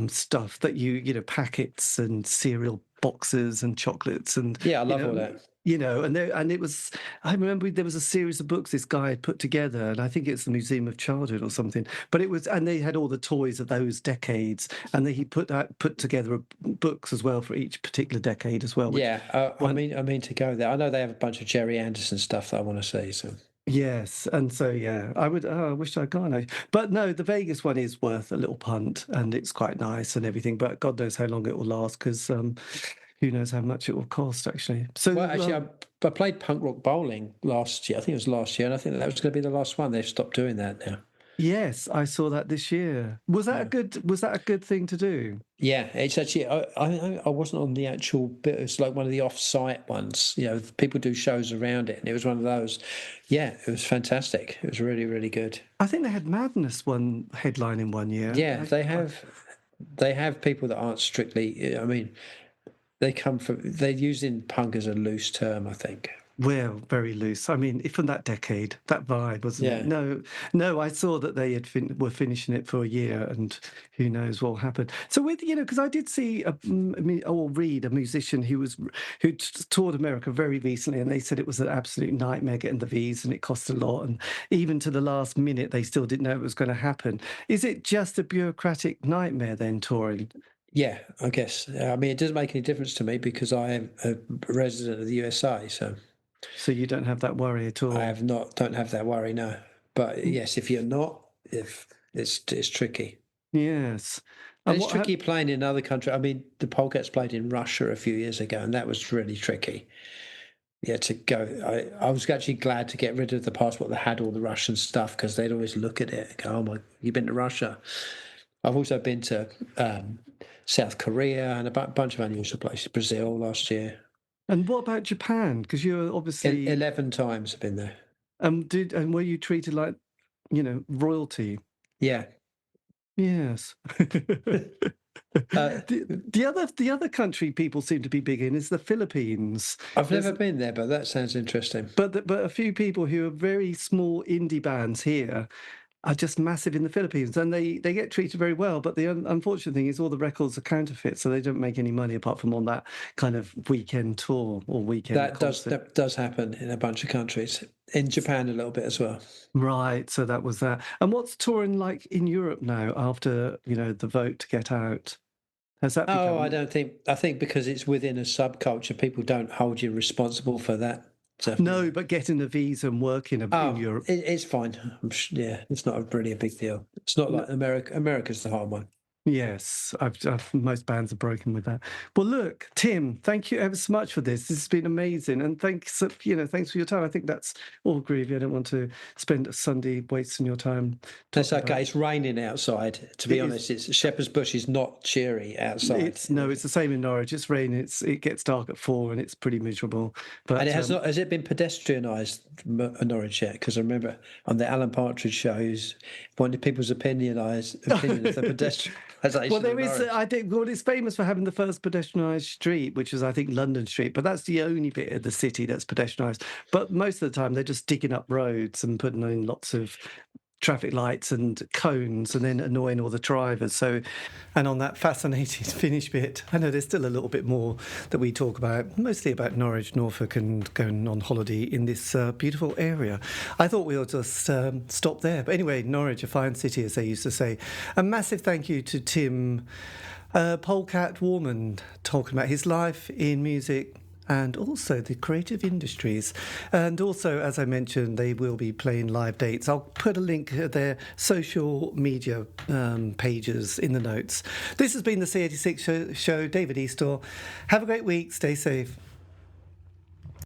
stuff that packets and cereal boxes and chocolates and I love all that. And it was. I remember there was a series of books this guy had put together, and I think it's the Museum of Childhood or something. But it was, and they had all the toys of those decades, and he put together books as well for each particular decade as well. I mean to go there. I know they have a bunch of Jerry Anderson stuff that I want to see. So. Yes, and so I would. I wish I'd gone. But no, the Vegas one is worth a little punt, and it's quite nice and everything. But God knows how long it will last, because who knows how much it will cost, actually. So, I played punk rock bowling last year. I think it was last year, and I think that was going to be the last one. They've stopped doing that now. Yes, I saw that this year. Was that a good thing to do? Yeah, it's actually. I wasn't on the actual bit. It's like one of the off-site ones. People do shows around it, and it was one of those. Yeah, it was fantastic. It was really, really good. I think they had Madness one headlining one year. Yeah, they have people that aren't strictly. I mean, they're using punk as a loose term, I think. Well, very loose. I mean, from that decade, that vibe, wasn't it? No, I saw that they were finishing it for a year, and who knows what happened. So because I did see or read a musician who toured America very recently, and they said it was an absolute nightmare getting the visas, and it cost a lot, and even to the last minute, they still didn't know it was going to happen. Is it just a bureaucratic nightmare then, touring? Yeah, I guess. I mean, it doesn't make any difference to me because I am a resident of the USA, so. So you don't have that worry at all? Don't have that worry, no. But yes, if you're not, it's tricky. Yes. And it's tricky playing in another country. I mean, the Polecats played in Russia a few years ago, and that was really tricky. Yeah, to go. I was actually glad to get rid of the passport that had all the Russian stuff, because they'd always look at it and go, "Oh my, you've been to Russia." I've also been to South Korea and a bunch of unusual places. Brazil last year. And what about Japan? Because you're obviously 11 times I've been there. And were you treated like, royalty? Yeah. Yes. The other country people seem to be big in is the Philippines. I've never been there, but that sounds interesting. But a few people who are very small indie bands here are just massive in the Philippines, and they get treated very well. But the unfortunate thing is all the records are counterfeit, so they don't make any money apart from on that kind of weekend tour or weekend concert. That does happen in a bunch of countries. In Japan a little bit as well. Right, so that was that. And what's touring like in Europe now after, the vote to get out? Has that become... I think because it's within a subculture, people don't hold you responsible for that. No, but getting a visa and working in Europe. It's fine. It's not really a big deal. It's not like America. America's the hard one. Yes, most bands are broken with that. Well, look, Tim, thank you ever so much for this. This has been amazing, and thanks for your time. I think that's all groovy. I don't want to spend a Sunday wasting your time. That's okay. It's raining outside. To be honest, it's Shepherd's Bush is not cheery outside. It's the same in Norwich. It's raining. It gets dark at 4, and it's pretty miserable. But and it has not. Has it been pedestrianised, Norwich, yet? Because I remember on the Alan Partridge show, he's wanted people's opinion of the pedestrian. Well, there is, I think, well, it's famous for having the first pedestrianised street, which is, I think, London Street, but that's the only bit of the city that's pedestrianised. But most of the time, they're just digging up roads and putting in lots of traffic lights and cones and then annoying all the drivers. So, and on that fascinating finish bit, I know there's still a little bit more that we talk about, mostly about Norwich, Norfolk, and going on holiday in this beautiful area. I thought we'll just stop there. But anyway, Norwich, a fine city, as they used to say. A massive thank you to Tim Polecat Worman, talking about his life in music and also the creative industries. And also, as I mentioned, they will be playing live dates. I'll put a link to their social media pages in the notes. This has been the C86 show. David Eastaugh. Have a great week. Stay safe.